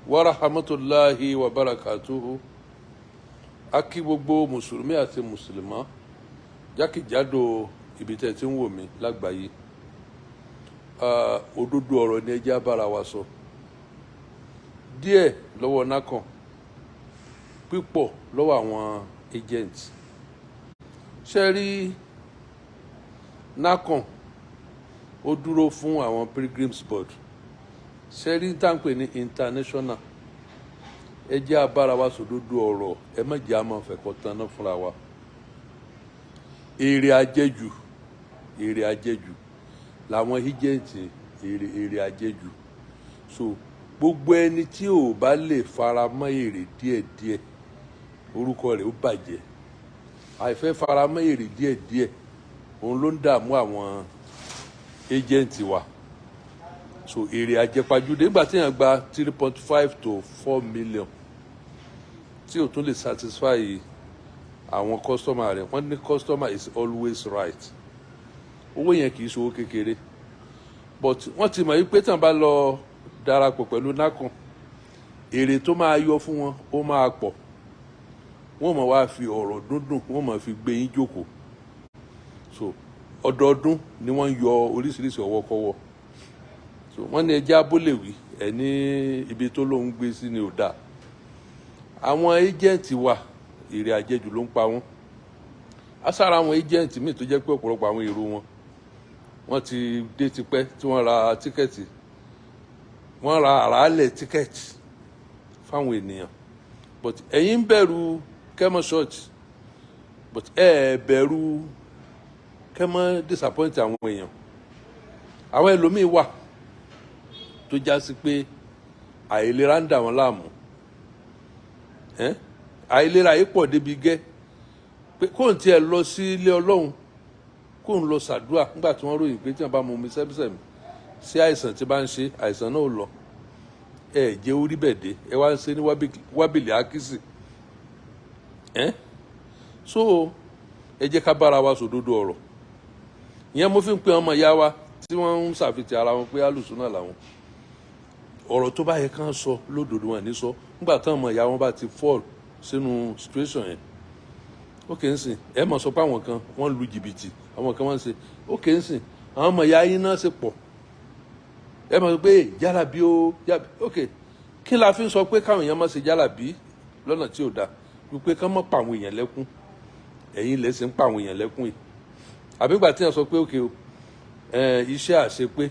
wa rahmatullahi wa barakatuhu. Akí gbogbo mùsùlùmí àti mùsùlùmá jákèjádò ibi tẹ́ ti ń wò mí lágbàáyé. Òdodo ọ̀rọ̀ ni ẹ jẹ́ á bára wa sọ. Díẹ̀ lọ́wọ́ nákàn, pípọ̀ lọ́wọ́ àwọn agents. Ṣé rí nákàn ó dúró fún àwọn pilgrims board. Ṣé rí tá ń pè ní international. Ẹ jẹ́ á bára wa sòdodo ọ̀rọ̀, ẹ má jẹ́ á máa fẹ̀kọ́ tanná fúnra wa. Èrè àjẹjù làwọn agent èrè àjẹjù. So gbogbo ẹni tí ò bá lè fara mọ́ èrè díẹ̀díẹ̀ orúkọ rẹ̀ ó bàjẹ́. Àìfẹ́ fara mọ́ èrè díẹ̀díẹ̀ òun ló ń dààmú àwọn agent wa. So èrè àjẹpajúdé nígbà tí èèyàn gba 3.5 to 4 million tí ò tún lè satisfy àwọn customer rẹ̀. Wọ́n ní customer is always right. Owó yẹn kì í ṣe owó kékeré, but wọ́n ti mọ̀ yí pé tàn bá lọ darapọ̀ pẹ̀lú nákàn, èrè tó máa yọ fún wọn ó máa pọ̀. Wọ́n máa wá fi ọ̀rọ̀ dúndùn wọ́n máa fi gbé yín jókòó. So ọdọọdún ni wọ́n ń yọ oríṣiríṣi ọwọ́kọ́wọ́. So wọ́n ní ẹjẹ́ abólèwí ẹ̀ ní ibi tó lóun gbé sí ni ò dáa. Àwọn agent wa èrè àjẹjù ló ń pa wọ́n. Asára àwọn agent míì tó jẹ́ pé ọ̀pọ̀lọpọ̀ àwọn èrò wọ́n ti dé tipẹ́ tí wọ́n ra tíkẹ́ẹ̀tì. Wọ́n ra àràálẹ̀ tíkẹ́ẹ̀tì fáwọn ènìyàn. But ẹ̀yin ń bẹ̀rù kẹ́mọ́ ṣọ́ọ̀ṣì, but bẹ̀rù kẹ́mọ́ disappoint àwọn èèyàn. Àwọn ẹlòmíì wà tó já sí pé àìlera ń dà wọ́n láàmú. Àìlera yìí pọ̀ débi gẹ́ pé kóun tiẹ̀ lọ sí ilé Ọlọ́run kóun lọ ṣàdúrà nígbà tí wọ́n ròyìn pé tí wọ́n bá mu omi sẹ́mísẹ́mí sí àìsàn tí bá ń ṣe àìsàn náà ò lọ. Jẹ́ orí bẹ̀dẹ̀ ẹ wá ń ṣe ní wábìlì ákísì. So ẹ jẹ́ ká bára wa sòdodo ọ̀rọ̀. Ìyẹn mo fi ń pe ọmọ ìyá wa tí wọ́n ń ṣàfihàn ara wọn pé alùsùnà làwọn. Ọ̀rọ̀ tó bá yẹ kán sọ lódodo wọn ní sọ nígbà táwọn ọmọ ìyá wọn bá ti fall sínú situation yẹn. Ókè ń sìn ẹ mọ̀ sọ pé àwọn kan wọ́n lu jìbìtì, àwọn kan wọ́n ń ṣe ókè ń sìn àwọn ọmọ ìyá yín náà ṣe pọ̀. Ẹ mọ̀ pé jálàbí ó ókè kí la fi ń sọ pé káwọn èèyàn má ṣe jálàbí lọ́nà tí ò dáa wípé kán mọ́ pa àwọn èèyàn lẹ́kún. Ẹ̀yin lẹ sì ń pa àwọn èèyàn lẹ́kún yìí. Àbígbà tí wọ́n sọ pé ókè o iṣẹ́ àṣepé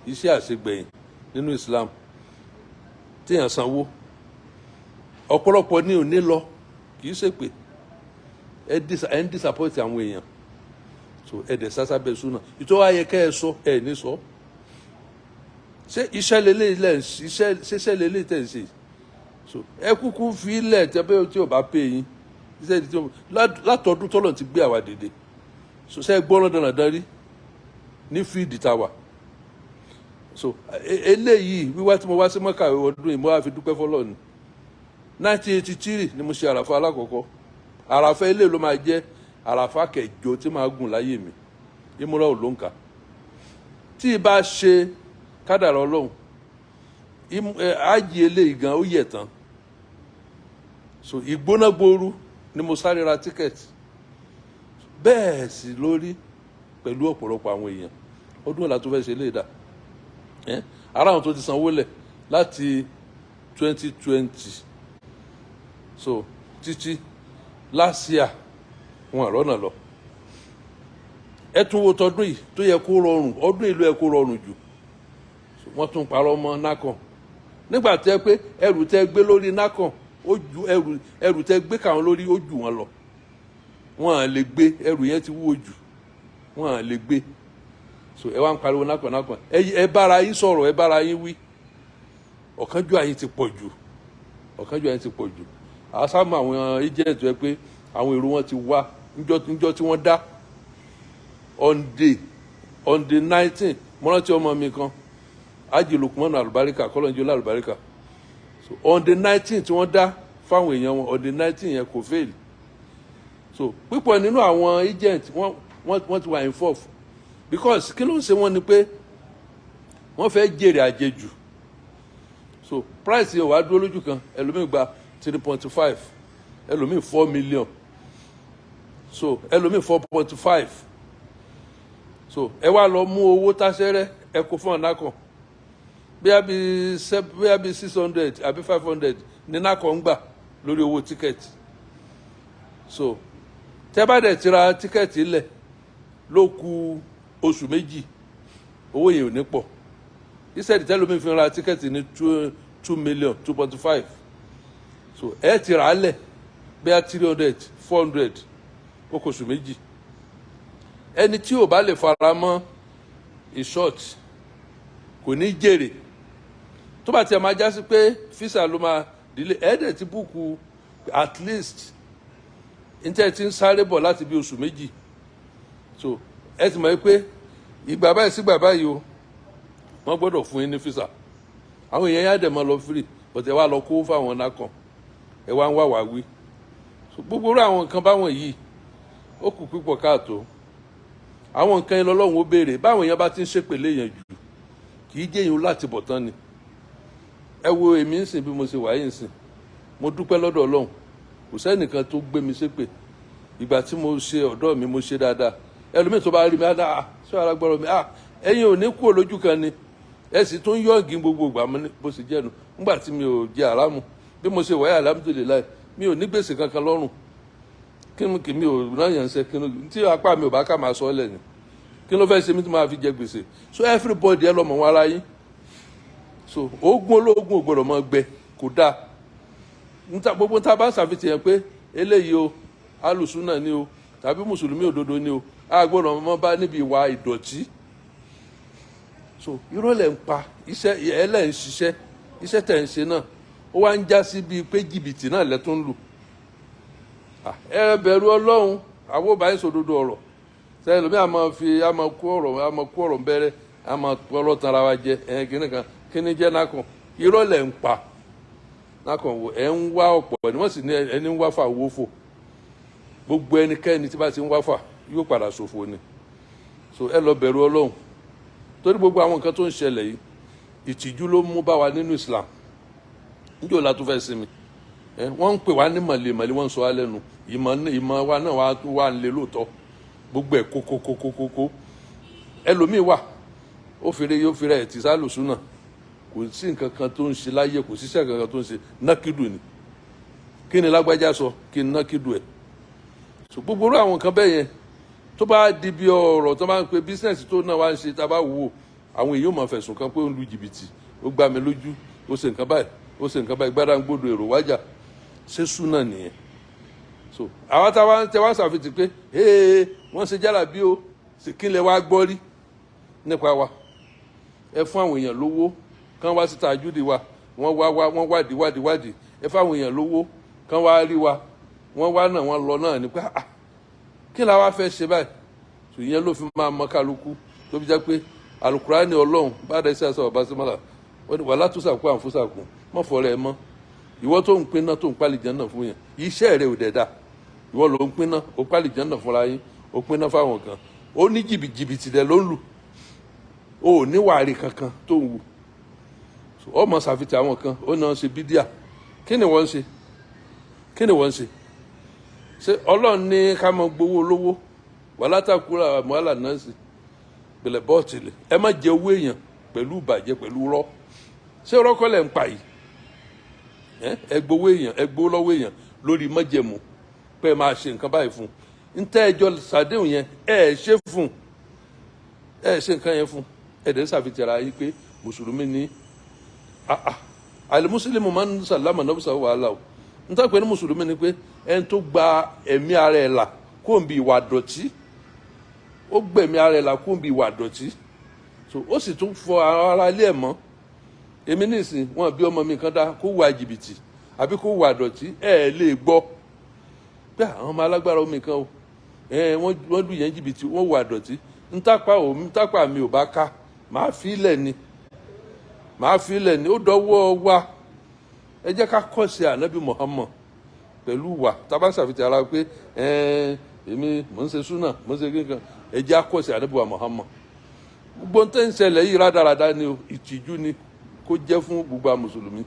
iṣẹ́ àṣegbẹ̀yìn nínú Islam tí èèyàn sanwó ọ̀pọ̀lọpọ̀ ní òní lọ kì í ṣe pé ẹ ń disappoint àwọn èèyàn. So ẹ dẹ̀ sásábẹ́ súnà ìtọ́ ayẹ kẹ́ ẹ sọ ẹ ní sọ. Ṣé iṣẹ́ lélẹ̀ tẹ̀ ń ṣe. So ẹ kúkú fi ilẹ̀ tẹ́bẹ́ tí ò bá pè yín látọdún tọ́lọ̀ ti gbé àwa dìde. So ṣe gbọ́ràn dandan rí ní fíìdì táwa. So eléyìí wíwá tí mo wá sí Makkah ọdún yìí mo wá fi dúpẹ́ fọ́lọ́ ni. 1983 ni mo ṣe àràfà alákọ̀ọ́kọ́. Àràfà eléyìí ló máa jẹ́ àràfà kẹjọ tí máa gùn láyé mi. Ìmúra ò ló ń kà. Tí ì bá ṣe kádàrá Ọlọ́run ájì eléyìí gan ó yẹ̀ tán. So ìgbóná gbooru ni mo sáré ra tíkẹ́ẹ̀tì. Bẹ́ẹ̀ sì lórí pẹ̀lú ọ̀pọ̀lọpọ̀ àwọn èèyàn. Ọdún ọ̀la tó fẹ́ ṣe lè dà. Ara àwọn tó ti sanwó lẹ̀ láti 2020. So títí last year wọn àrọ́nà lọ. Ẹ tún wo tọdún yìí tó yẹ kó rọrùn ọdún yìí ló yẹ kó rọrùn jù. So wọ́n tún parọ́ mọ́ nákàn. Nígbà tí ẹ pé ẹrù tẹ gbé lórí nákàn ó ju ẹrù tẹ gbé káwọn lórí ó jù wọn lọ. Wọ́n à lè gbé ẹrù yẹn ti wúwo jù. Wọ́n à lè gbé. So ẹ wá ń pariwo nákàn. Ẹ bára yín sọ̀rọ̀ ẹ bára yín wí. Ọ̀kánjúà yín ti pọ̀ jù. Àsámù àwọn agent ẹ pé àwọn èrò wọn ti wá níjọ́ tí wọ́n dá on the 19 mo rántí ọmọ mi kan Ajeju àlùbáríkà kọ́lọ́njọ́ àlùbáríkà. So on the 19 tí wọ́n dá fáwọn èèyàn wọn on the 19 yẹn kò fail. So pípọ̀ nínú àwọn agent wọ́n ti wà involved because kí ló ń ṣe wọ́n ni pé wọ́n fẹ́ jèrè àjẹjù. so price yẹn wàá dúró lójú kan ẹlòmíì gba 3.5 ẹlòmíì 4 million so ẹlòmíì 4.5 so ẹ wá lọ mú owó táṣẹ́rẹ́ ẹ kó fún ọ̀nà kan bí a bí 600 àbí 500 ní nákọ̀ ń gbà lórí owó tíkẹ́ẹ̀tì so tẹ́ bá dẹ̀ ti ra tíkẹ́ẹ̀tì ilẹ̀ ló kù oṣù méjì owó yẹn ò ní pọ̀ ìṣẹ́ẹ̀dì tẹ́lómi fi ra tíkẹ́ẹ̀tì ní 2 million 2.5 so ẹ ti rà á lẹ̀ bí a 300 400 ó kù oṣù méjì ẹni tí ò bá lè fara mọ́ ìṣọ́ọ̀tì kò ní jèrè tó bá tiẹ̀ máa já sí pé físà ló máa dìlé ẹ̀ẹ́dẹ̀ ti búùkù at least níta ti ń sáré bọ̀ láti bí oṣù méjì so ẹ ti mọ̀ pé ìgbà báyìí sí ìgbà báyìí o wọ́n gbọ́dọ̀ fún yín ní físà àwọn èèyàn yá dẹ̀ máa lọ free but ẹ wá lọ kó fáwọn náà kan ẹ wá ń wá wá wí so gbogbo rú àwọn nǹkan báwọn yìí ó kù pípọ̀ káàtó àwọn nǹkan yẹn lọ́lọ́run ó béèrè báwọn èèyàn bá ti ń ṣépèlé yẹn jù kì í jẹ́ yín láti bọ̀ tán ni ẹ wo èmi ń sìn bí mo ṣe wáyé ń sìn mo dúpẹ́ lọ́dọ̀ Ọlọ́run kò sẹ́nìkan tó gbé mi ṣépè ìgbà tí mo ṣe ọ̀dọ́ mi mo ṣe dáadáa ẹlòmíì tó bá rí mi á dáa ṣé alágbára mi ẹ̀yin ò ní kú olójú kan ni ẹ sì tún yọ̀ǹgì gbogbo ìgbà mi bó ṣe jẹ́nu nígbà tí mi ò jẹ àrámù bí mo ṣe wáyé alhamdulillah mi ò ní gbèsè kankan lọ́rùn kí mi ò náyàn ṣe tí apá mi ò bá ká máa sọ ọ́ lẹ́nu kí ló fẹ́ ṣe mí tí máa fi jẹ gbèsè so everybody ẹ lọ́mọ wọn ara yín so oògùn olóògùn ò gbọ́dọ̀ máa gbẹ kò dáa gbogbo tá a bá ṣàfihàn pé eléyìí o alùsùnà ni o tàbí mùsùlùmí òdodo ni o a gbọ́dọ̀ máa bá níbi ìwà ìdọ̀tí so irọ́ lẹ̀ ń pa iṣẹ́ ẹlẹ́ ń ṣiṣẹ́ iṣẹ́ tẹ̀ ń ṣe náà ó wá ń já sí bíi pé jìbìtì náà lẹ́ tó ń lù ẹ bẹ̀rù Ọlọ́run àwọn ò bá yín sòdodo ọ̀rọ̀ sẹ́yìn lómi àmọ́ kó ọ̀rọ̀ bẹ̀rẹ̀ àmọ́ ọlọ́tàn ara wa jẹ kíní kan kíní jẹ́ nákàn irọ́ lẹ̀ ń pa nákàn wo ẹ̀ ń wá ọ̀pọ̀ ẹni wọ́n sì ní ẹni ń wá fà wó fò gbogbo ẹnikẹ́ni tí bá ti ń wá fà yóò padà ṣòfò ni so ẹ lọ bẹ̀rù Ọlọ́run torí gbogbo àwọn nǹkan tó ń ṣẹlẹ̀ yìí ìtìjú ló mú bá wa nínú Islam níjọ́ la tó fẹ́ sinmi wọ́n ń pè wá ní màlẹ́màlẹ́ wọ́n ń sọ wá lẹ́nu ìmọ̀ wa náà wà ń lé lóòótọ́ gbogbo ẹ̀ kókókókókó ẹlòmíì wà ó fèrè ẹ̀ tí sálùsùn náà kò sí nǹkan kan tó ń ṣe láyé kò síṣẹ́ kankan tó ń ṣe nákìdù ni kí ni lágbájá sọ kí ni nákìdù ẹ̀ so gbogbo àwọn nǹkan bẹ́ẹ̀ yẹn tó bá di bí ọ̀rọ̀ tó bá ń pe bísínẹ́sì tó náà wá ń ṣe tá a bá wò àwọn èèyàn máa fẹ̀sùn kan pé ó ń lu jìbìtì ó gbá mi lójú ó ṣe nǹkan báyìí gbádà ń gbódò èrò wájà ṣé súnà nìyẹn so àwọn tẹ wá ṣàfihàn pé wọ́n ṣe jára bí o kí lẹ wá gbọ́ rí nípa wa ẹ fún àwọn èèyàn lówó kán wá síta àjúdì wa wọ́n wádìí ẹ fún àwọn èèyàn lówó kán wá rí wa wọ́n wá náà wọ́n lọ náà nípa kí la wá fẹ́ ṣe báyìí so ìyẹn ló fi máa mọ kálukú tó fi jẹ́ pé alukurani Ọlọ́run bá dẹ̀ sí àṣà ọba símọ́là wà látúnṣàkó àǹfúṣàkó mọ́ fọ́ọ̀rẹ́ ẹ mọ́ ìwọ tó ń pinná tó ń pálí jẹ́ náà fún yẹn iṣẹ́ rẹ̀ ò dẹ̀ dá ìwọ ló ń pinná ó pálí jẹ́ náà fúnra yín ó pinná fáwọn kan ó ní jìbìtì dẹ̀ ló ń lù ó ní wàárí kankan tó ń wù ọmọ ṣàfihàn àwọn kan ó náà ṣe bídíà kí ni wọ́n ń ṣe ṣé Ọlọ́run ní ká máa gbowó olówó wà látàkùrà àmọ́là náà sí pẹ̀lẹ́ bọ́ọ̀tì lẹ̀ ẹ má jẹ owó èèyàn pẹ̀lú ìbàjẹ́ pẹ̀lú rọ́ ṣé rọ́kọ́lẹ̀ ń pa yìí ẹ gbowó èèyàn ẹ gbowó lọ́wọ́ èèyàn lórí májẹ̀mú pé ẹ máa ṣe nǹkan báyìí fún un ntẹ́ ẹjọ́ sàdéhùn yẹn ẹ ṣe fún ẹ ṣe nǹkan yẹn fún ẹ dẹ̀ ṣàfihàn ara yín pé mùsùlùmí ní alimusilimu máa ń sàlámà náà sàwọ́ wàhálà o nítorí pé ní mùsùlùmí ni pé ẹni tó gba ẹ̀mí ara ẹ̀ là kó ń bi ìwà dọ̀tí ó gbẹ̀mí ara ẹ̀ là kó ń bi ìwà dọ̀tí so ó sì tún fọ ara ilé ẹ̀ mọ́ èmi nísìn wọn bí ọmọ mi kan dá kó wà jìbìtì àbí kó wà dọ̀tí lè gbọ́ pé àwọn ọmọ alágbára omi kan o wọ́n lù yẹn jìbìtì wọ́n wà dọ̀tí ntàpá mi ò bá ká màá fi ilẹ̀ ni ó dọwọ́ wa ẹ jẹ́ ká kọ́ sí ànábì Muhammad pẹ̀lú wa tábà ṣàfihàn ara pé èmi mò ń ṣe súnà mò ń ṣe kíkan ẹ jẹ́ kọ́ sí ànábì wa Muhammad gbogbo ń tẹ́ ń ṣẹlẹ̀ yìí rádaràda ni o ìtìjú ni kó jẹ́ fún gbogbo àwọn mùsùlùmí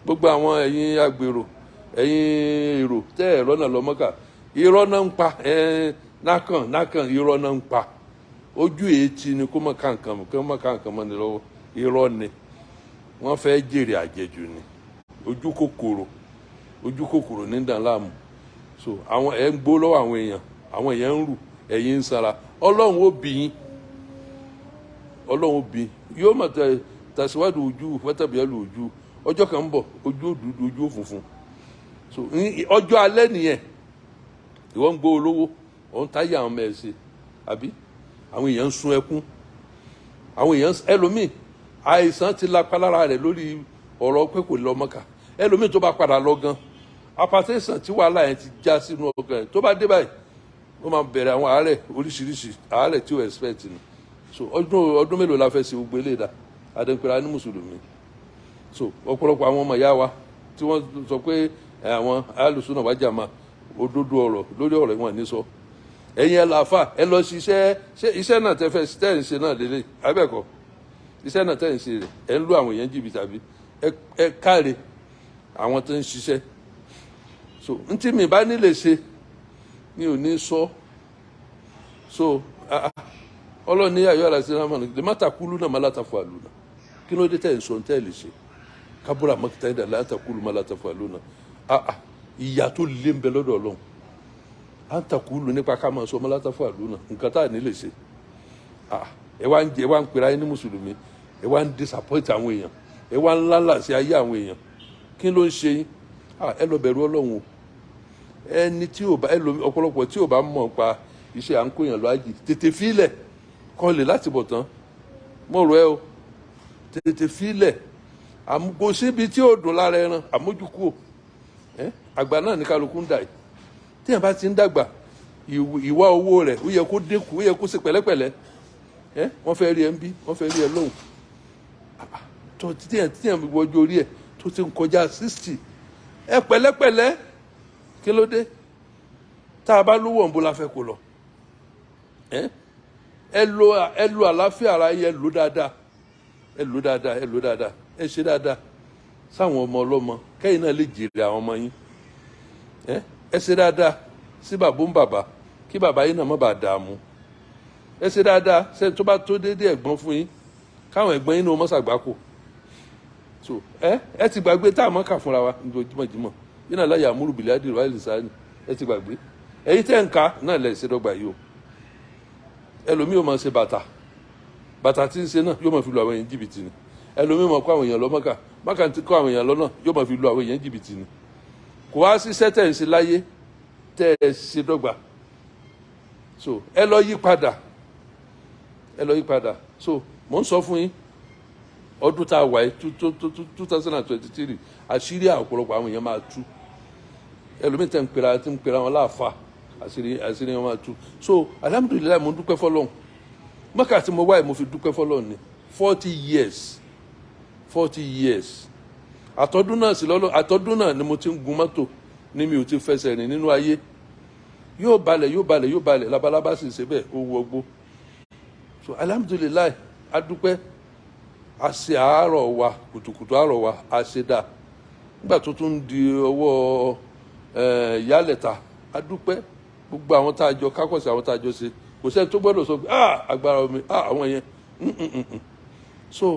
gbogbo àwọn ẹ̀yin agbèrò ẹ̀yin èrò tẹ́ ẹ̀rọ náà lọ Mọ́kà irọ́ náà ń pa nákàn irọ́ náà ń pa ojú èétí ni kó mọ̀ káǹkan mọ́ ni lọ́wọ́ irọ́ ni wọ́n fẹ́ jèrè àjẹjù ni ojú kòkòrò ní dàn láàmú so àwọn ẹ̀ ń gbó lọ́wọ́ àwọn èèyàn ń rù ẹ̀yin ń sara ọlọ́run ó bí yín yóò mọ̀ tẹ̀síwájú ojú fẹ́tẹ̀bíẹ́lù ojú ọjọ́ kan ń bọ̀ ojú òdúdú ojú òfunfun so ọjọ́ alẹ́ nìyẹn ìwọ́n ń gbó olówó ọ̀hún táyé àwọn ọmọ ẹ̀ ṣe àbí àwọn èèyàn ń sun ẹkún àwọn èèyàn ẹlòmíì àìsàn ti lapa lára rẹ̀ lórí ọ̀rọ̀ pé kò lọ Mọ́kà ẹlòmíì tó bá padà lọ gan apàtẹ́sàn tí wàhálà yẹn ti já sínú ọkàn yẹn tó bá dé báyìí wọ́n máa bẹ̀rẹ̀ àwọn àárẹ̀ oríṣiríṣi àárẹ̀ tí ó expect ni so ọdún mélòó la fẹ́ ṣe gbogbo eléyìí dá adẹ́npẹ́ra ní mùsùlùmí so ọ̀pọ̀lọpọ̀ àwọn ọmọ ìyá wa tí wọ́n sọ pé àwọn alùsùnà wájà máa òdodo ọ̀rọ̀ lórí ọ̀rọ̀ wọn ní sọ ẹ̀yin ẹ̀ làáfà ẹ lọ ṣiṣẹ́ iṣẹ́ náà tẹ́ ń ṣe náà lélẹ̀ abẹ́ẹ̀kọ́ iṣẹ́ náà tẹ́ ń ṣe rẹ̀ ẹ̀ ń lu àwọn èèyàn jìbìtì àbí ẹ káre àwọn tó ń ṣiṣẹ́ so ntí mi bá nílè ṣe mi ò ní sọ so ọlọ́run ní ayọ́ àlàsí náà mọ̀ ní mátàkùlù náà má látàfọ àlùnà kí ló dé tẹ̀ ń sọ tẹ́ lè ṣe kábúrà mọ́kítà ìdá látàkùlù má látàfọ àlùnà ìyà tó lé ń bẹ lọ́dọ̀ ọlọ́run à ń takùlù nípa ká máa sọ má látàfọ àlùnà nǹkan tá à ní lè ṣe ẹ wá ń pera yín ní mùsùlùmí ẹ wá ń disappoint àwọn èèyàn ẹ wá ń lálà sí ayé àwọn èèyàn kí ló ń ṣe yín ẹ lọ bẹ̀rù ọlọ́run o ẹni tí ò bá ọ̀pọ̀lọpọ̀ tí ò bá mọ̀ pa iṣẹ́ à ń kó èèyàn lọ Hajj tètè fílẹ̀ kọ́ lè láti bọ̀ tán mo rọ ẹ o tètè fílẹ̀ kò síbi tí ò dùn lára ẹran àmójúkú o àgbà náà ní kálukú ń dà yìí téèyàn bá ti ń dàgbà ìwà owó rẹ̀ ó yẹ kó dínkù ó yẹ kó ṣe pẹ̀lẹ́pẹ̀lẹ́ wọ́n fẹ́ rí ẹ ń bí wọ́n fẹ́ rí ẹ lóhùn tó téèyàn wọjú orí ẹ tó ti ń kọjá 60 ẹ pẹ̀lẹ́pẹ̀lẹ́ kí ló dé tá a bá lówó ọ̀nbó la fẹ́ kó lọ ẹ lo àlàáfíà ara yẹ lò dáadáa ẹ ṣe dáadáa sáwọn ọmọ ọlọ́mọ kẹ́yìn náà lè jèrè àwọn ọmọ yín ẹ ṣe dáadáa sí bàbá ń bàbá kí bàbá yín náà má bàa dààmú ẹ ṣe dáadáa sẹ́ni tó bá tó déédéé ẹ̀gbọ́n fún yín káwọn ẹ̀gbọ́n yín náà mọ́ ṣàgbákò so ẹ ti gbàgbé tá a mọ́ kà fúnra wa jímọ̀jímọ̀ yín náà láyà àmúrù bìládì rọ̀ àìlèsáàní ẹ ti gbàgbé ẹ̀yin tẹ́ ń ka náà lẹ̀ ṣe dọ́gba yìí o ẹlòmíì yóò máa ṣe bàtà tí ń ṣe náà yóò máa fi lu àwọn èèyàn jìbìtì ni ẹlòmíì máa kó àwọn èèyàn lọ Mákà ti kó àwọn èèyàn lọ́nà yóò máa fi lu àwọn èèyàn jìbìtì ni kò wá sí sẹ́tẹ̀ ń ṣe láyé tẹ́ ẹ ṣe dọ́gba so ẹ lọ yí padà so mò ń sọ fún yín ọdún tá a wà yìí 2023 àṣírí ọ̀pọ̀lọpọ̀ àwọn èèyàn máa tú ẹlòmíì tẹ́ ń pera wọn láàfà àṣírí wọn máa tú so alhamdulilayi mo dúpẹ́ fọlọ́run Mákà tí mo wáyé mo fi dúpẹ́ fọlọ́run ni 40 years àtọ́dún náà ni mo ti ń gun mọ́tò ní mi ò ti fẹsẹ̀ rìn nínú ayé yóò balẹ̀ labalábá sì ṣe bẹ́ẹ̀ ó wọgbó so alhamdulilayi adúpẹ́ àṣẹ àárọ̀ wa kùtùkùtù àárọ̀ wa àṣẹ nígbà tó tún di ọwọ́ ìyálẹ̀ta adúpẹ́ gbogbo àwọn tá a jọ kákọ̀sí àwọn tá a jọ ṣe kò sẹ́ni tó gbọ́dọ̀ sọ pé agbára omi àwọn yẹn so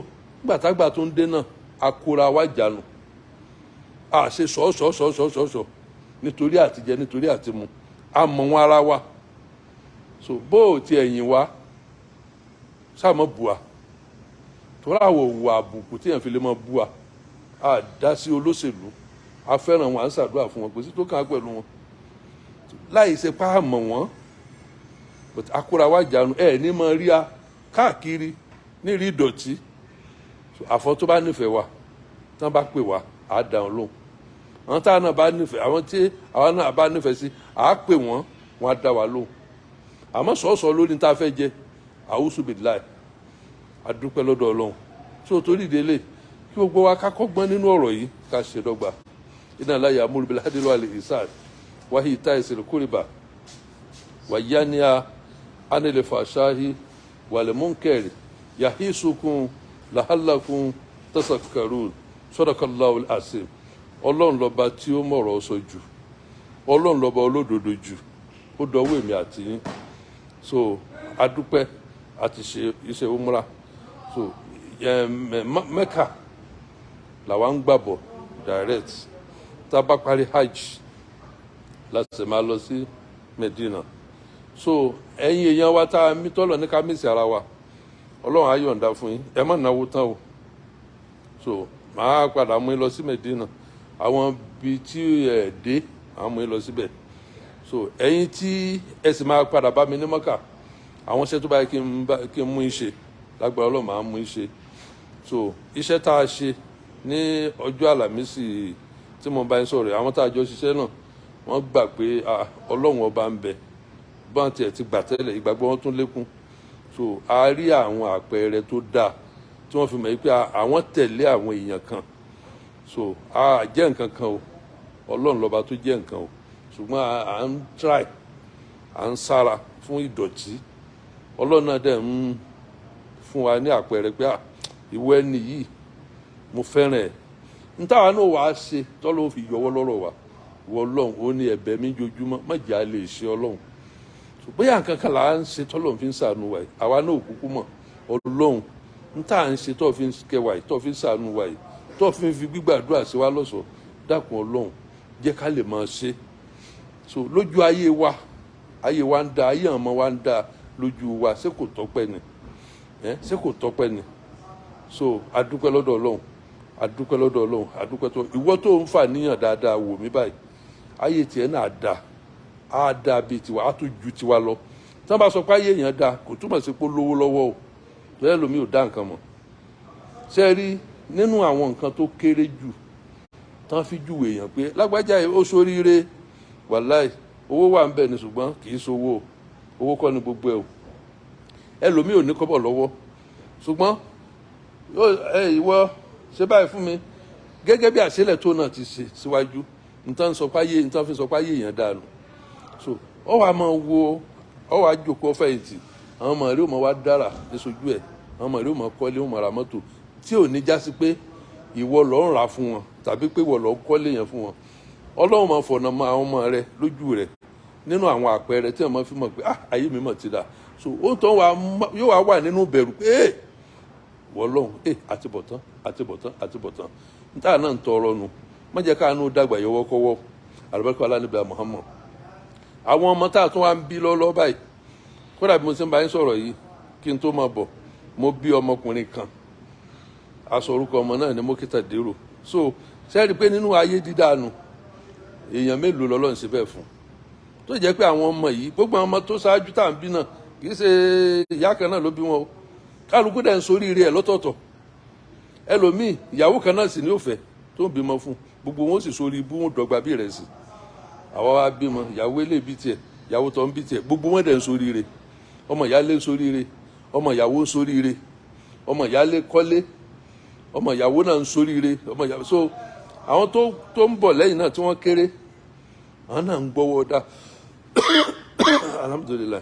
nígbà tágbà tó ń dé náà akora wa jánu ṣe sọ́ọ̀sọ̀ nítorí àtijẹ nítorí àtimu àmọ́ wọn ara wa so bó o ti ẹ̀yìn wa sáàmọ́ bua tó ráwọ̀ wà àbùkù tí èèyàn fi lè mọ́ bua dá sí olóṣèlú a fẹ́ràn wọn à ń ṣàdúrà fún wọn kò sí tó kàn á pẹ̀lú wọn láì ṣe pa àmọ́ wọn but akora wa jánu ní mọ rí a káàkiri ní rí ìdọ̀tí àfọ tó bá nífẹ̀ẹ́ wa tí wọ́n bá pè wá à á dá wọn lóhùn àwọn táwọn náà bá nífẹ̀ẹ́ àwọn tí àwọn náà bá nífẹ̀ẹ́ sí à á pè wọ́n wọ́n á dá wa lóhùn àmọ́ sọ̀ọ́sọ̀ lórí tá a fẹ́ jẹ àwùsù bìláì àdúpẹ́ lọ́dọ̀ Ọlọ́run tó torí ìdílé kí gbogbo wa ká kọ́gbọ́n nínú ọ̀rọ̀ yìí ká ṣe dọ́gba iná láyà amúlùbílẹ̀ adélo àlè ìsáàd wáhí ìta ìsìlẹ̀ kórìbà wàyáníà ánilẹ̀fà ṣáhí wàlẹ̀múnkẹ̀rì yàhí sukùn làhálàkùn tasakkarun sadaqallahul azim. Ọlọ́run lọ́ba tí ó mọ̀rọ̀ sọ jù, Ọlọ́run lọ́ba olódodo jù, ó dọwọ́ èmi àti yín. So adúpẹ́ àti ṣe iṣẹ́ umrah. So Mẹ́kà làwa ń gbàbọ̀ direct, tá a bá parí hajj láti máa lọ sí Medina. So ẹ̀yin èèyàn wa tá a mí tọ́lọ̀ ní ká mísì ara wa, Ọlọ́run á yọ̀ǹda fún yín, ẹ má náwó tán o. So màá padà mú yín lọ sí Medina, àwọn ibi tí ẹ dé àwọn mú yín lọ síbẹ̀. So ẹ̀yin tí ẹ sì máa padà bá mi ní Makkah, àwọn iṣẹ́ tó bá yẹ kí n mú yín ṣe lágbára Ọlọ́run máa mú yín ṣe. So iṣẹ́ tá a ṣe ní ọjọ́ àlàmísì tí mo bá ń sọ̀rọ̀, àwọn tá a jọ ṣiṣẹ́ náà wọ́n gbà pé Ọlọ́run ọba ń bẹ, bọ́n tiẹ̀ ti gbà tẹ́lẹ̀, ìgbàgbọ́ wọn tún lékún. So a rí àwọn àpẹẹrẹ tó dáa tí wọ́n fi mọ̀ pé àwọn tẹ̀lé àwọn èèyàn kan. So a jẹ́ nǹkan kan o, Ọlọ́run lọ́ba tó jẹ́ nǹkan o, ṣùgbọ́n à ń try, à ń sára fún ìdọ̀tí. Ọlọ́run náà dẹ̀ ń fún wa ní àpẹẹrẹ pé ìwọ ẹni yìí mo fẹ́ràn ẹ̀. N táwa náà wàá ṣe tọ́lọ́ fi yọwọ́ lọ́rọ̀ wa, ìwọ Ọlọ́run ó ní ẹ̀bẹ̀ mi jojúmọ́, má jẹ́ a lè ṣe Ọlọ́run. Bóyá nǹkan kan là ń ṣe tọ́lọ́ fi ń ṣàánú wa yìí, àwa náà kúkú mọ̀. Ọlọ́run n tá à ń ṣe tó fi ń kẹ́ wa yìí, tó fi ń ṣàánú wa yìí, tó fi ń fi gbígbàdúrà sí wa lọ́sọ̀ọ́, dákun Ọlọ́run jẹ́ ká lè máa ṣe. So lójú ayé wa ń da, ayé àwọn ọmọ wa ń da lójú wa, ṣé kò tọ́pẹ́ ni? Ṣé kò tọ́pẹ́ ni? So adúpẹ́ lọ́dọ̀ Ọlọ́run, adúpẹ́ lọ́dọ̀ Ọlọ́run, adúpẹ́ tó ìwọ tó ń fà níyàn dáadáa wò mí báyìí, ayé tiẹ̀ náà á da bíi tiwa, á tún ju tiwa lọ. Tí wọ́n bá sọ pé ayé èèyàn da, kò túmọ̀ sí pé lówó lọ́wọ́ o, lọ́yẹ̀ lómi ò dá nǹkan mọ̀. Ṣé rí nínú àwọn nǹkan tó kéré jù tán fi júwe èèyàn pé lágbájá ó ṣoríire, wàláì owó wà ń bẹ ní, ṣùgbọ́n kì í ṣowó, owó kọ́ ni gbogbo ẹ̀ o. Ẹlòmíì ò ní kọ́bọ̀ lọ́wọ́, ṣùgbọ́n ìwọ ṣe báyìí fún mi, gẹ́gẹ́ bí àṣẹlẹ̀ tó náà ti ṣe síwájú, nǹkan fi sọ pé ayé èèyàn dànù. So ọ wàá máa wo, ọ wàá jókòó fẹ̀yìntì, àwọn ọmọ rẹ̀ ò máa wá dára lóṣojú ẹ̀, àwọn ọmọ rẹ̀ ò máa kọ́lé, ò máa ra mọ́tò, tí ò ní já sí pé ìwọ lọ ń rà fún wọn tàbí pé ìwọ lọ ń kọ́lé yẹn fún wọn. Ọlọ́run máa fọ̀nà mọ́ àwọn ọmọ rẹ̀ lójú rẹ̀ nínú àwọn àpẹẹrẹ tí wọ́n máa fi mọ̀ pé ayé mi mọ̀ ti dà. So ó tán yóò wá wà nínú bẹ̀rù pé wọ́lọ́hún àtibọ̀tán níta náà ń tọrọ nu, má jẹ́ káàánú dàgbà yọwọ́kọ́wọ́, àlùbáríkà alánibà Muhammad. Àwọn ọmọ tá a tún wá ń bí lọ́lọ́ báyìí, kódà bí mo ti ń bá yín sọ̀rọ̀ yìí, kí n tó máa bọ̀, mo bí ọmọkùnrin kan, aṣọ orúkọ ọmọ náà ni Mokita Dero. So sẹ́ẹ̀rì pé nínú ayé dídànù èèyàn mélòó lọ́lọ́run ṣe bẹ́ẹ̀ fún, tó jẹ́ pé àwọn ọmọ yìí, gbogbo àwọn ọmọ tó ṣáájú tá à ń bí náà kì í ṣe ìyá kan náà ló bí wọn o, kálukú dẹ̀ ń soríire ẹ̀ lọ́tọ̀ọ̀tọ̀. Ẹlòmíì ìyàwó kan náà sì ní òfẹ́ tó ń bímọ fún, gbogbo wọn sì sórí ibú, wọn dọ́gba bí ìrẹsì. àwa wá bímọ, ìyàwó ilé bí tiẹ̀, ìyàwó tó ń bí tiẹ̀, gbogbo wọn dẹ̀ ń soríire. Ọmọ ìyálé ń soríire, ọmọ ìyàwó ń soríire, ọmọ ìyálé kọ́lé, ọmọ ìyàwó náà ń soríire, ọmọ ìyàwó. So àwọn tó ń bọ̀ lẹ́yìn náà tí wọ́n kéré, àwọn náà ń gbọ́wọ́ dá alhamdulillah,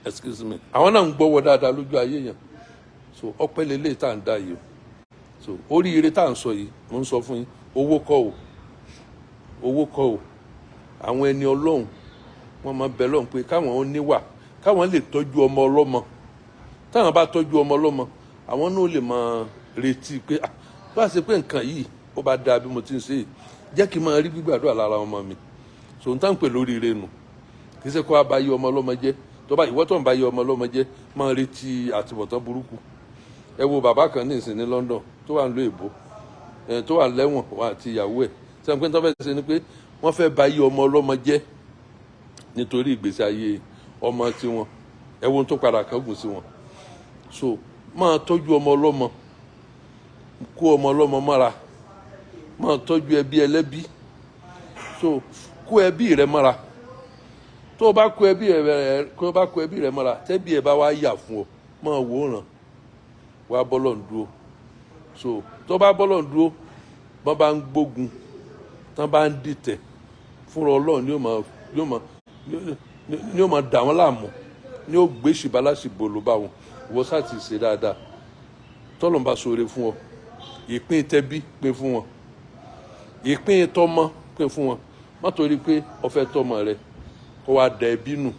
excuse me, àwọn náà ń gbọ́wọ́ dáadáa lójú ayé yẹn. So ọpẹ́ lélẹ̀ tá à ń dá yìí o. So oríire tá à ń sọ yìí, mo ń sọ fún yín, owó kọ́ o, àwọn ẹni Ọlọ́run wọ́n máa bẹ lọ́run pé káwọn ó níwà, káwọn lè tọ́jú ọmọ ọlọ́mọ. Táwọn bá tọ́jú ọmọ ọlọ́mọ, àwọn náà lè máa retí pé bá ṣe pé nǹkan yìí ó bá dáa bí mo ti ń ṣe yìí, jẹ́ kí n máa rí gbígbàdúrà lára ọmọ mi. So n tá ń pè lóríire nù, kì í ṣe kó wá bá yé ọmọ ọlọ́mọ jẹ́. Tó bá ìwọ tó ń bá yé ọmọ ọlọ́mọ jẹ́, máa retí àtìbọ̀tán burúkú. Ẹ wo bàbá kan ní ìsìn ní London tó wà ń lo èbó, tó wà lẹ́wọ̀n wọn àti ìyàwó ẹ̀. Sẹ́yìn pé tó fẹ́ ṣe ni pé wọ́n fẹ́ bá yé ọmọ ọlọ́mọ jẹ́ nítorí ìgbésí ayé ọmọ tiwọn. Ẹ wo tó padà kángun sí wọn. So máa tọ́jú ọmọ ọlọ́mọ, kó ọmọ ọlọ́mọ mọ́ra, máa tọ́jú ẹbí ẹlẹ́bí. So kó ẹbí rẹ mọ́ra. Tó o bá kó ẹbí rẹ mọ́ra, tẹ́bí ẹ bá wá yà fún ọ, máa wòran, wá bọ́lọ̀ ń dúró. So tó bá bọ́lọ̀ ń dúró, bọ́n bá ń gbógun, tán bá ń dìtẹ̀, fúnra Ọlọ́run ni ó máa dà wọ́n láàmú, ni ó gbé ṣìbálàṣì bòló bá wọn. Ìwọ sáà ti ṣe dáadáa, tọ́lọ́run bá ṣoore fún ọ, ìpín tẹbí pín fún wọn, ìpín tọmọ pín fún wọn. Má torí pé o fẹ́ tọmọ rẹ kó wá da ẹbí nù,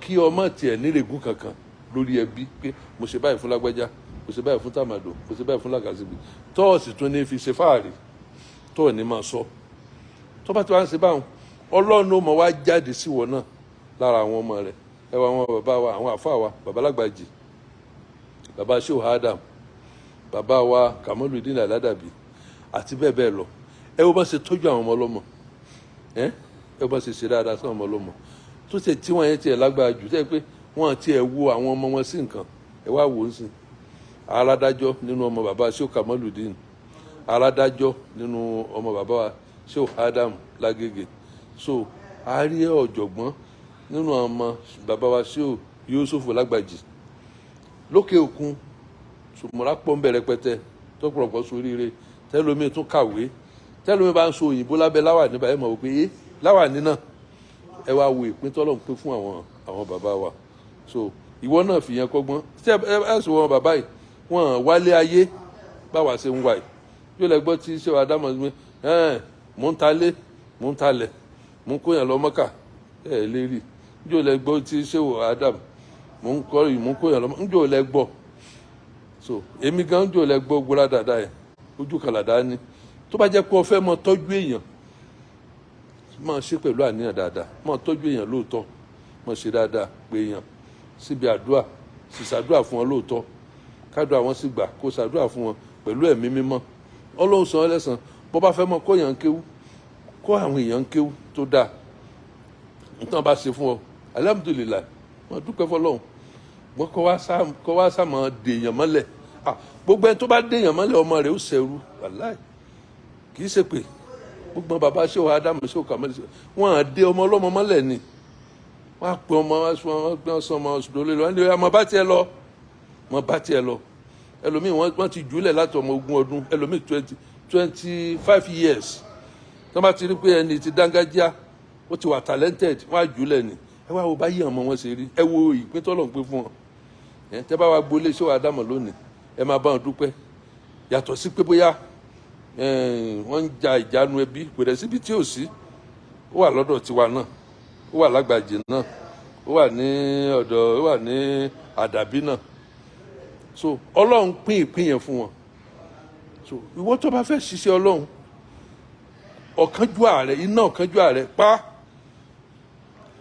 kí ọmọ tiẹ̀ nírègùn kankan lórí ẹbí pé mo ṣe báyìí fún lágbájá, mo ṣe báyìí fún tàmàdò, mo ṣe báyìí fún làkàṣègbè, tọ́ọ̀sì tún ní fi ṣe fáàrí, tọ́ọ̀ ní máa sọ. tó bá ti wá ń ṣe báwọn, ọlọ́run ó mọ̀ wá jáde sí wọn náà lára àwọn ọmọ rẹ̀. Ẹ wá àwọn bàbá wa, àwọn àfáà wa, bàbá Alágbàjì, bàbá Shehu Adam, bàbá wa Kamaludin Aládàbí àti bẹ́ẹ̀ bẹ́ẹ̀ lọ. Ẹ wo bá ṣe tọ́jú àwọn ọmọ ọlọ́mọ, ẹ wo bá ṣe dáadáa sí àwọn ọmọ ọlọ́mọ, tó ṣe tí wọ́n yẹn tiẹ̀ lágbára jù, tẹ́ pé wọ́n ti ẹ̀ wo àwọn ọmọ wọn sí nǹkan. Ẹ wá wò ó sí aládájọ́ nínú ọmọ bàbá Shehu Kamaludin, aládájọ́ nínú ọmọ bàbá wa Shehu Adam Lágége. So a rí ọ̀jọ̀gbọ́n nínú ọmọ bàbá wa Shehu Yusuf Lágbàjì. Lókè òkun sùmùrà pọ̀ ń bẹ̀rẹ̀ pẹ́tẹ́ tó pọ̀lọpọ̀ sóríire, tẹ́lómi tún kàwé, tẹ́lómi bá ń so òyìnbó lábẹ́ láwàní báyìí mọ̀ wípé láwàní náà ẹ wá wo ìpín tọ́lọ́run pín fún àwọn bàbá wa. So ìwọ náà fi yẹn kọ́gbọ́n. Tí ẹ sọ wọn bàbá yìí, wọn wálé ayé báwa ṣe ń wà yìí. Yóò lẹ gbọ́ tí ṣé wàá dámọ̀ sí mi, mò ń talé, mò ń talẹ̀, mò ń kóyàn lọ Mọ́kà, lè rí. Yóò lẹ gbọ́ tí ṣé wàá dámọ̀, mò ń kọ́ yìí, mò ń kóyàn lọ Mọ́kà, yóò lẹ gbọ́. So èmi gan yóò lẹ gbọ́ gbọ́dá dáadáa yẹn, ojú kàlàdá ni. Tó bá jẹ́ pé o fẹ́ mọ tọ́jú èèyàn, máa ṣe pẹ̀lú àníyàn dáadáa, máa tọ́jú èèyàn lóòótọ́, máa ṣe dáadáa pé èèyàn síbi àdúrà, sì ṣàdúrà fún wọn lóòótọ́, kádùá wọn sì gbà, kó ṣàdúrà fún wọn pẹ̀lú ẹ̀mí mímọ́. Ọlọ́run san ọ́ lẹ́san. Bó bá fẹ́ mọ kó èèyàn kéwú, kó àwọn èèyàn kéwú tó dáa. Nǹkan bá ṣe fún ọ, alhamdulillah, máa dúpẹ́ fọlọ́run. Wọ́n kọ́ wá sá máa dèèyàn mọ́lẹ̀. Gbogbo ẹni tó bá dèèyàn mọ́lẹ̀ ọmọ rẹ̀ ó ṣẹrú, wàláì, kì í ṣe pé gbogbo bàbá Shehu Adam Shehu Kamal wọn à dé ọmọ ọlọ́mọ mọ́lẹ̀ ni. Wọ́n á pe ọmọ wọn sọ ọmọ ọ̀ṣùdó lé lọ, wọ́n ní ọmọ bá tiẹ̀ lọ, ọmọ bá tiẹ̀ lọ. Ẹlòmíì wọ́n ti jùlẹ̀ láti ọmọ 20 ọdún, ẹlòmíì 25 years. Tó bá ti rí pé ẹni ti dángájíá, ó ti wà talented, wọ́n á jùlẹ̀ ni. Ẹ wá wo báyìí ọmọ wọn ṣe rí, ẹ wo ìpín tọ́lọ́run pín fún wọn. Tẹ́ bá wá gbolé Shehu Adam lónìí, ẹ máa bá wọn dúpẹ́. Yàtọ̀ sí pé bóyá wọ́n ń ja ìjánu ẹbí, kò dẹ̀ síbi tí ò sí. Ó wà lọ́dọ̀ tiwa náà, ó wà Lágbàjì náà, ó wà ní ọ̀dọ̀, ó wà ní Àdàbí náà. So Ọlọ́run pín ìpín yẹn fún wọn. So ìwọ tó bá fẹ́ ṣiṣẹ́ Ọlọ́run, ọ̀kánjúà rẹ, iná ọ̀kánjúà rẹ pa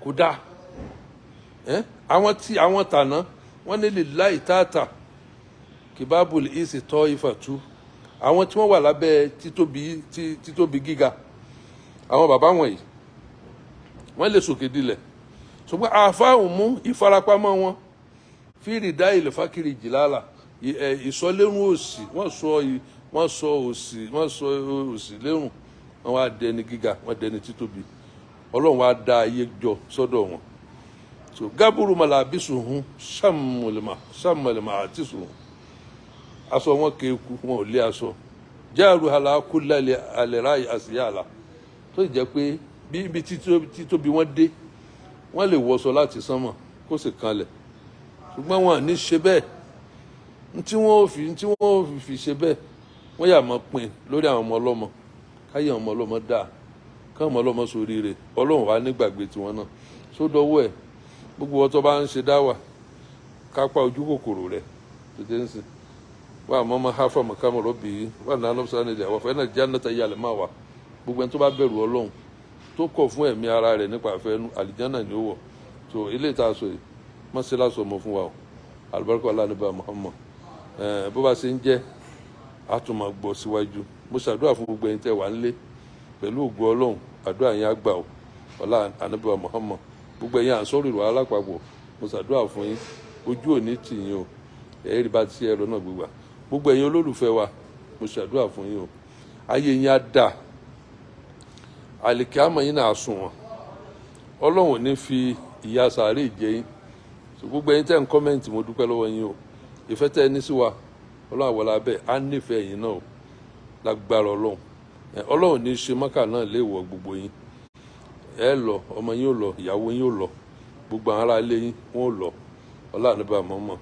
kò dáa. Àwọn tàná wọ́n ní lillahi tààtà kìbábùl ìsì tọ́ ìfàtú. Àwọn tí wọ́n wà lábẹ́ títóbi gíga, àwọn bàbá wọ̀nyí wọ́n lè sòkè dilẹ̀, ṣùgbọ́n àfáàhùn mú ìfarapamọ́ wọn fíìrì dá ilẹ̀ fákìrì jìlálà, ìsọlérùn òsì, wọ́n sọ òsì lérùn, wọ́n wá dẹni gíga, wọ́n dẹni títóbi. Ọlọ́run wá dá ayé jọ sọ́dọ̀ wọn. So gábùrù màlàbísùhún sàmùlẹ̀mà àti sùhún, aṣọ wọn kéku, wọn ò lé aṣọ. Jáàrú aláàkú lálẹ́ àlẹ́ráyè àṣìyàlá, tó jẹ́ pé bí ibi títóbi wọn dé, wọ́n lè wọṣọ láti sánmọ̀ kó sì kanlẹ̀. Ṣùgbọ́n wọn ní ṣe bẹ́ẹ̀. Tí wọ́n fi ṣe bẹ́ẹ̀, wọ́n yà máa pín lórí àwọn ọmọ ọlọ́mọ, káyé àwọn ọmọ ọlọ́mọ dáa, káwọn ọmọ ọlọ́mọ ṣoríire. Ọlọ́run wá nígbàgbé tiwọn náà. Sódọ̀wọ́ ẹ̀, gbogbo ọtọ́ bá ń ṣe dáwà, kápá ojú kòkòrò rẹ̀ tètè ń sìn. Wà á mọ́ hafa mọ̀kámọ̀ rọ́bì yìí, wà á nánà sáré ilẹ̀ àwọn fẹ́ẹ́ náà jẹ́ ànátà yìí àlẹ́ máa wà. Gbogbo ẹni tó bá bẹ̀rù Ọlọ́run, tó kọ̀ fún ẹ̀mí ara rẹ̀ nípa àfẹ́nu, àlìjánà ni ó wọ̀. So ilé ìta aṣọ yìí, má ṣe lásọ ọmọ fún wa o. Àlùbáríkà Ànábì Muhammad. Bó bá ṣe ń jẹ́, a tún máa gbọ́ síwájú. Mo ṣàdúrà fún gbogbo ẹ̀yin tẹ́ wà nílé pẹ̀lú ògo Ọlọ́run, àdúrà yín á gbà o. Ọlá Ànábì Muhammad. Gbogbo ẹ̀yin àǹsọ́rì ìrọ̀ alápapọ̀, mo ṣàdúrà fún yín, ojú òní tì yín o. Ẹ̀rí bá ti ṣe ẹ̀rọ náà gbégbá. Gbogbo ẹ̀yin olólùfẹ́ wa, mo ṣàdúrà fún yín o. Ayé yín á dà, àlìkíámà yín náà sùn wọn. Ọlọ́run ò ní fi ìyà sàárè jẹ yín. So gbogbo ẹ̀yin tẹ́ ń kọ́mẹ́ǹtì, mo dúpẹ́ lọ́wọ́ yín o. Ìfẹ́ tẹ́ ẹ ní sí wa, Ọlọ́run àwọlá bẹ́ẹ̀ á nífẹ̀ẹ́ yín náà o. Lágbára Ọlọ́run. Ọlọ́run ní ṣe Mákà náà léèwọ̀ gbogbo yín. Ẹ lọ, ọmọ yín ò lọ, ìyàwó yín ò lọ, gbogbo àwọn ará ilé yín wọn ò lọ. Ọlá Ànábì Muhammad.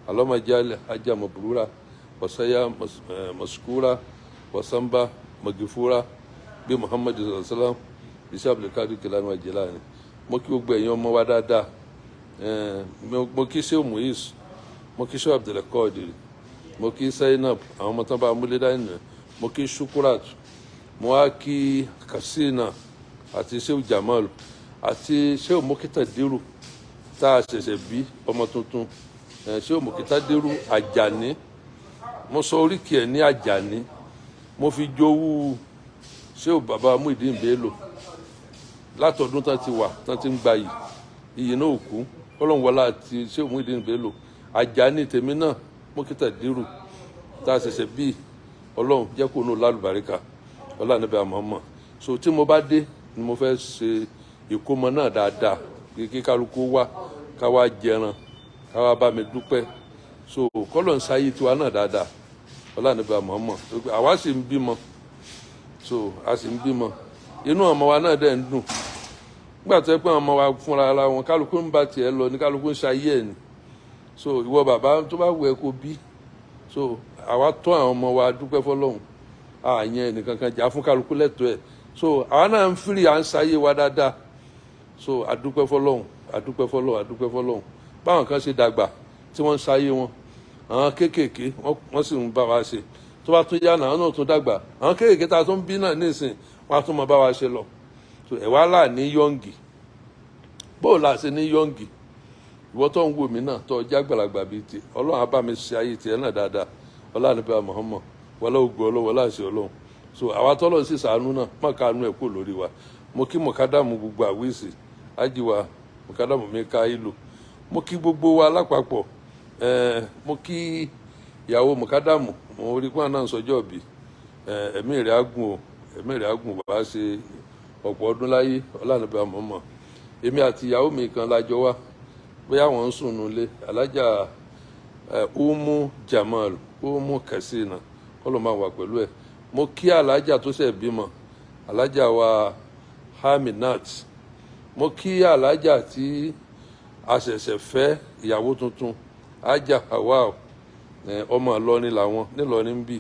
Allahumma ja'al hajja mabrura wasaya maskura wasamba magifura bí Muhammad sallam bísí Abdulkadir Kilani wa Jilani. Mo kí gbogbo ẹ̀yin ọmọ wa dáadáa, mo kí Sheikh Muiz, mo kí Sheikh Abdulkadir, mo kí Zainab àwọn ọmọ tán bá múlé dání, mo kí Shukurat, mo wá kí Kasina àti Sheikh Jamal àti Sheikh Mokitadiru tá a ṣẹ̀ṣẹ̀ bí ọmọ tuntun, Sheikh Mokitadiru Ajani. Mo sọ oríkì ẹ̀ ní Ajani, mo fi jowú Sheikh bàbá Muideen Bello látọdún tán ti wà tán ti ń gba iyì náà kú Ọlọ́run wọlá àti Sheikh Muideen Bello Ajani tèmi náà Mokitadiru tá a ṣẹ̀ṣẹ̀ bí Ọlọ́run jẹ́ kó nù lálùbáríkà ọlá níbi àmọ́mọ́. So tí mo bá dé ni mo fẹ́ ṣe ìkómọ náà dáadáa kí kálukú wá ká wá jẹran ká wá bá mi dúpẹ́. So kọ́lọ̀ ń sáyé tiwa náà dáadáa ọlá níbi àmọ́mọ́. Àwa sì ń bímọ, so a sì ń bímọ, inú ọmọ wa náà dẹ̀ ń dùn. Nígbà tó yẹ pé ọmọ wa fúnra ara wọn kálukú ń bá tiẹ̀ lọ ní kálukú ń ṣayé ẹ̀ ni. So ìwọ bàbá tó bá wù ẹ́ kó bí, so àwa tọ́ àwọn ọmọ wa dúpẹ́ fọ́lọ́run, àyẹn ẹnìkan kan jà fún kálukú lẹ́tọ̀ọ́ ẹ̀. So àwa náà ń fìrì à ń ṣayé wa dáadáa. So àdúpẹ́ fọ́lọ́run, àdúpẹ́ fọ́lọ́run, àdúpẹ́ fọ́lọ́run. Báwọn kan ṣe dàgbà tí wọ́n ń ṣayé wọn, àwọn kéékèèké wọ́n sì ń bá wa ṣe. Tó bá tún yá náà tún dàgbà, àwọn kéékèèké tá a tún bí náà nísìn wọ́n á tún máa bá wa ṣe lọ. So ẹ̀ wá là ní yọ̀ǹgì, bóò là ṣe ní yọ̀ǹgì. Ìwọ tó ń wò mí náà tó ọjà àgbàlagbà bíi ti Ọlọ́run á bá mi ṣe ayé tiẹ̀ náà dáadáa ọlá níbi Muhammad wọlé ògo Ọlọ́run wọlé àṣẹ Ọlọ́run. So àwa tọ́lọ́ sì sàánú náà má kánú ẹ̀ kó lórí wa. Mo kí mọ̀kádàmù gbogbo àwísì ájíwá mọ̀kádàmù mi ká ìlú, mo kí gbogbo wa lápapọ̀, mo kí ìyàwó mọ̀kádàmù, mo rí pé àná sọjọ́ bí ẹ̀mí rẹ̀ á gùn o, ẹ̀mí rẹ̀ á gùn, bàbá ṣe ọ̀pọ̀ ọdún láyé ọlá níbi Muhammad. Èmi àti ìyàwó mi kan lájọ wá bóyá wọ́n ń sùn nulẹ̀, alájà Umu Jamal Umu Kasina kọ́lọ́ máa wà pẹ̀lú ẹ̀. Mo kí alájà tó ṣẹ̀ bímọ, alájà wa Haminat. Mo kí alájà tí a ṣẹ̀ṣẹ̀ fẹ́ ìyàwó tuntun, Ajá Hawa, ọmọ Ìlọrin làwọn, nílọrin bí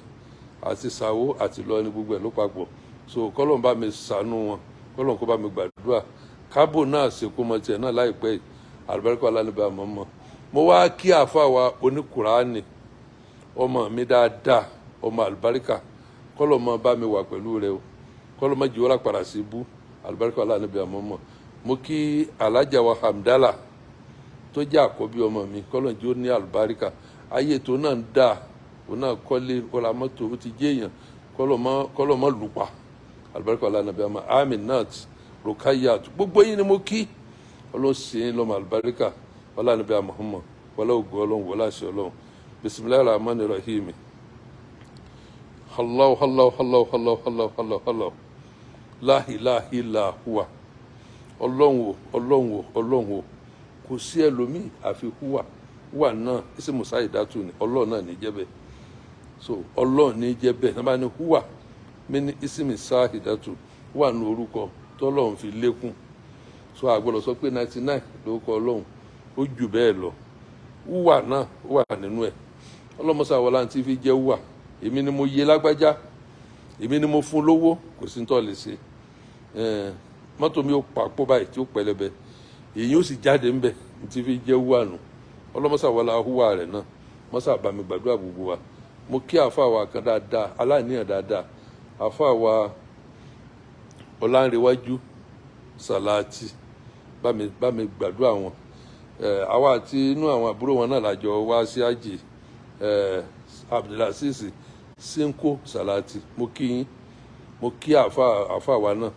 àti Sàwó àti Ìlọrin gbogbo ẹ̀ ló papọ̀. So kọ́lọ́ bá mi ṣàánú wọn, kọ́lọ́ kó bá mi gbàdúrà. Kábò náà ṣèkó mọ tiẹ̀ náà láìpẹ́ yìí àlùbáríkà alánibà mọ́mọ́. Mo wá kí àfa wa oníkùránì, ọmọ mi dáadáa, ọmọ àlùbáríkà, kọ́lọ̀ mọ́ bá mi wà pẹ̀lú rẹ o, kọ́lọ̀ mọ́ jìwọ́lá padà sí ibú àlùbáríkà alánibà mọ́mọ́. Mo kí alájà wa Hamdala tó jẹ́ àkọ́bí ọmọ mi, kọ́lọ̀ jí ó ní àlùbáríkà, ayé tó náà ń dà, òun náà kọ́lé ọ̀la mọ́tò ó ti jẹ́ èèyàn, kọ́lọ̀ mọ́ lùpà àlùbáríkà alánibà mọ́. Aminat, Rukayat, gbogbo yín ni mo kí. Ọlọ́run ṣe lọ́mọ àlùbáríkà ọlá níbi Muhammad wọlé ògo Ọlọ́run wọlé àṣẹ Ọlọ́run. Bismillahir Rahmanir Rahim. Allahu Allahu Allahu Allahu Allahu Allahu Allahu la ilaha illa huwa. Ọlọ́run o, Ọlọ́run o, Ọlọ́run o, kò sí ẹlòmíì àfi huwa. Huwa náà ismu saidatu ni Ọlọ́run náà ní jẹ́ bẹ́ẹ̀. So Ọlọ́run ní jẹ́ bẹ́ẹ̀, náà ní huwa mi ní ismi saidatu, huwa ní orúkọ tọ́lọ́run fi lékún. So àgbọ̀dọ̀ sọ pé 99 lórúkọ Ọlọ́run, ó jù bẹ́ẹ̀ lọ. Wúwà náà wà nínú ẹ̀. Ọlọ́mọsá wọlá tí fi jẹ́ wúwà, èmi ni mo yẹ lágbájá, èmi ni mo fún lówó, kò sí tó lè ṣe. Mọ́tò mi ó pàpọ̀ báyìí tí ó pẹlẹbẹ, èyí ó sì jáde ńbẹ̀ tí fi jẹ́ wúwà nù. Ọlọ́mọsá wọlá wúwà rẹ̀ náà mọ́sá bá mi gbàdúrà gbogbo wa. Mo kí àáfàá wa kan dáadáa, aláàníyàn dáadáa, àáfàá wa Ọlánrewájú Sàláàtì, bá mi gbàdúrà wọn. Àwa àti inú àwọn àbúrò wọn náà lájọ wá sí Hajj, Abdulaziz Sinko Sàláàtì. Mo kí yín, mo kí àáfàá wa náà,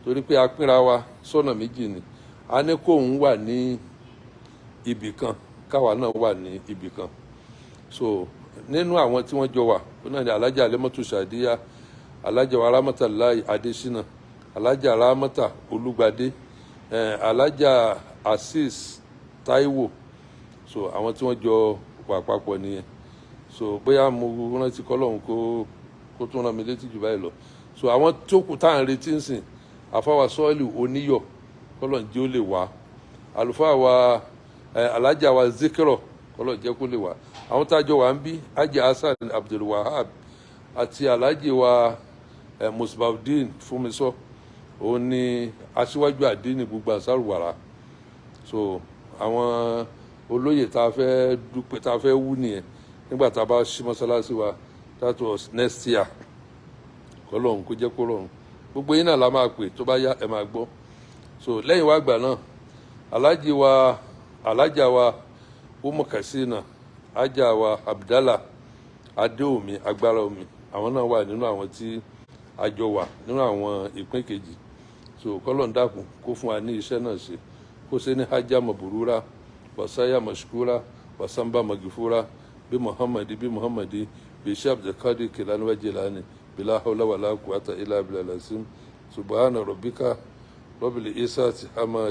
torí pé a pínra wa sọ́nà méjì ni. A ní kóun wà ní ibì kan, káwa náà wà ní ibì kan. So nínú àwọn tí wọ́n jọ wà, ó náà ní alájà Alimatu Sadiya, alájà wa Ramatallahi Adesina, alájà Ramata Olúgbadé, alájà Asis Taiwo. So àwọn tí wọ́n jọ wà papọ̀ nìyẹn. So bóyá mo rántí kọ́lọ́hún kó tún rán mi létí jù báyìí lọ. So àwọn tó kù tá à ń retí ń sìn, àfáwà Sọ́ọ̀lì Oníyọ̀, kọ́lọ́hún jẹ́ ó lè wá. Àlùfáà wa alájà wa Zikirọ̀, kọ́lọ́hún jẹ́ kó lè wá. àwọn tájọ wà ń bí Hajj Hasan Abdul Wahab àti Alhaji wa Musbaudeen Fúnmisọ́ òun ni aṣíwájú àdínì gbogbo àsárùwàrà. So àwọn olóyè tá a fẹ́ dúpẹ́ tá a fẹ́ wú nìyẹn nígbà tá a bá ṣí mọ́sálásí wa that was next year. Kọ́lọ́hún kó jẹ́ kó rọrùn gbogbo yín náà la máa pè tó bá yá ẹ máa gbọ́. So lẹ́yìn wá gbà náà alájà wa Umu Kasina, ajá wa Abdallah Adéomi Agbára Omi, àwọn náà wà nínú àwọn tí a jọ wà nínú àwọn ìpín kejì. So kọ́lọ́hún dákun kó fún wa ní iṣẹ́ náà ṣe, kó ṣe ní hajjá maburura wasaya mashkura wasamba magifura bí Muhammadi bí Sheikh Abdulkadir Kilani wa Jilani bila hawla wala quwwata illa billahi al-azim. Subhana rabbika rabbil izzati amma